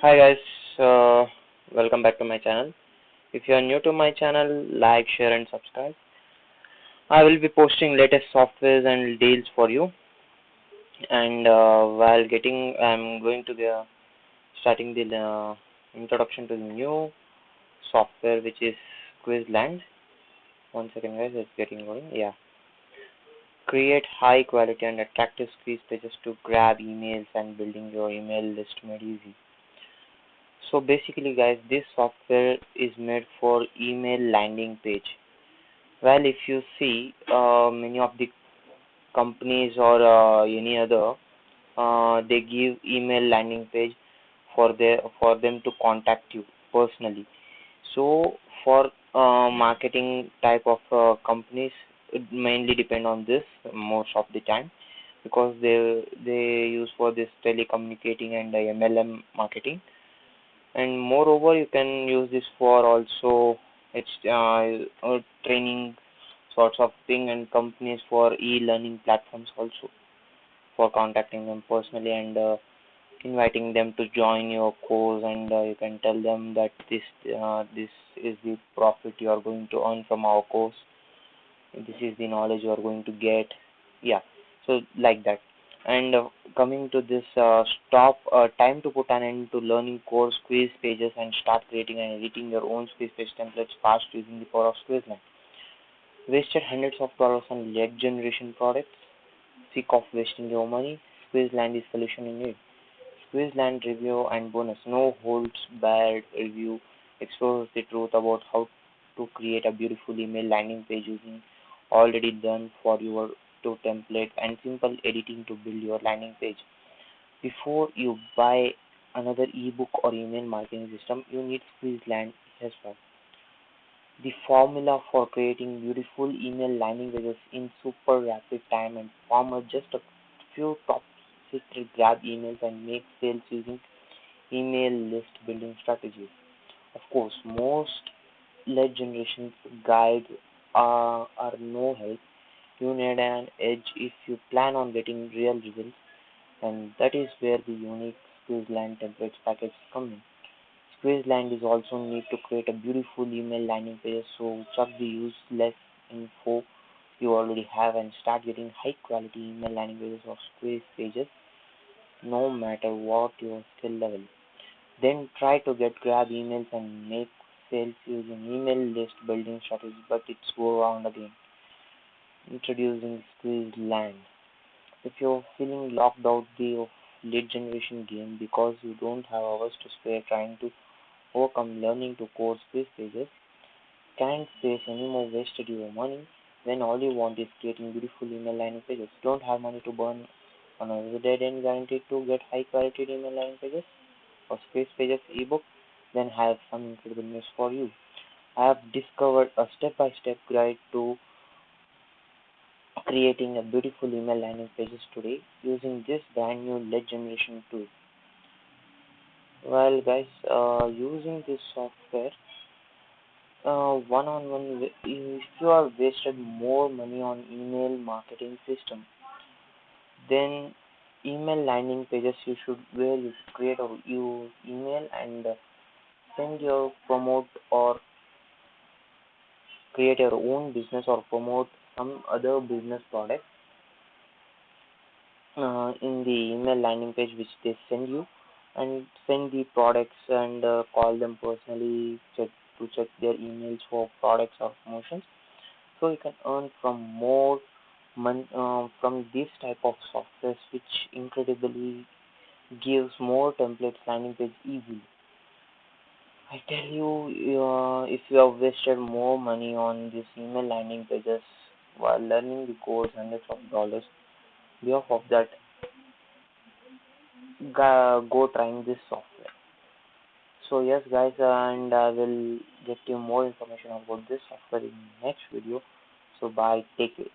Hi guys, welcome back to my channel. If you are new to my channel, like, share and subscribe. I will be posting latest softwares and deals for you. And I'm going to be starting the introduction to the new software, which is Quizland. One second, guys, it's getting going. Yeah, create high quality and attractive quiz pages to grab emails and building your email list made easy. So basically, guys, this software is made for email landing page. Well, if you see many of the companies or any other, they give email landing page for them to contact you personally. So for marketing type of companies, it mainly depend on this most of the time because they use for this telecommunicating and MLM marketing. And moreover, you can use this for also it's training sorts of thing, and companies for e-learning platforms also for contacting them personally and inviting them to join your course, and you can tell them that this is the profit you are going to earn from our course, this is the knowledge you are going to get. Yeah, so like that. And coming to this stop time to put an end to learning course quiz pages and start creating and editing your own quiz page templates fast using the power of Quizland. Wasted hundreds of dollars on lead generation products? Sick of wasting your money? Quizland is solution in need. Quizland review and bonus. No holds barred review explores the truth about how to create a beautiful email landing page using already done for your to template and simple editing to build your landing page. Before you buy another ebook or email marketing system, you need Quizland as well. The formula for creating beautiful email landing pages in super rapid time and form are just a few top secret grab emails and make sales using email list building strategies. Of course, most lead generation guides are no help. You need an edge if you plan on getting real results, and that is where the unique Quizland templates package come in. Quizland is also need to create a beautiful email landing page, so chuck the useless info you already have and start getting high quality email landing pages or quiz pages no matter what your skill level. Then try to get grab emails and make sales using email list building strategies, but it's go around again. Introducing Quizland. If you're feeling locked out the lead generation game because you don't have hours to spare trying to overcome learning to code quiz pages, can't face any more wasted your money when all you want is creating beautiful email landing pages. Don't have money to burn on a dead end guaranteed to get high quality email landing pages or quiz pages ebook? Then I have some incredible news for you. I have discovered a step-by-step guide to creating a beautiful email landing pages today using this brand new lead generation tool. Well, guys, using this software, one-on-one, if you are wasted more money on email marketing system, then email landing pages you should where you should create a you email and send your promote or create your own business or promote some other business product in the email landing page which they send you, and send the products and call them personally check their emails for products or promotions, so you can earn from this type of software which incredibly gives more templates landing page easily. I tell you, if you have wasted more money on these email landing pages while learning the course hundreds of dollars, behalf of that, go trying this software. So yes guys, and I will get you more information about this software in next video. So bye, take it.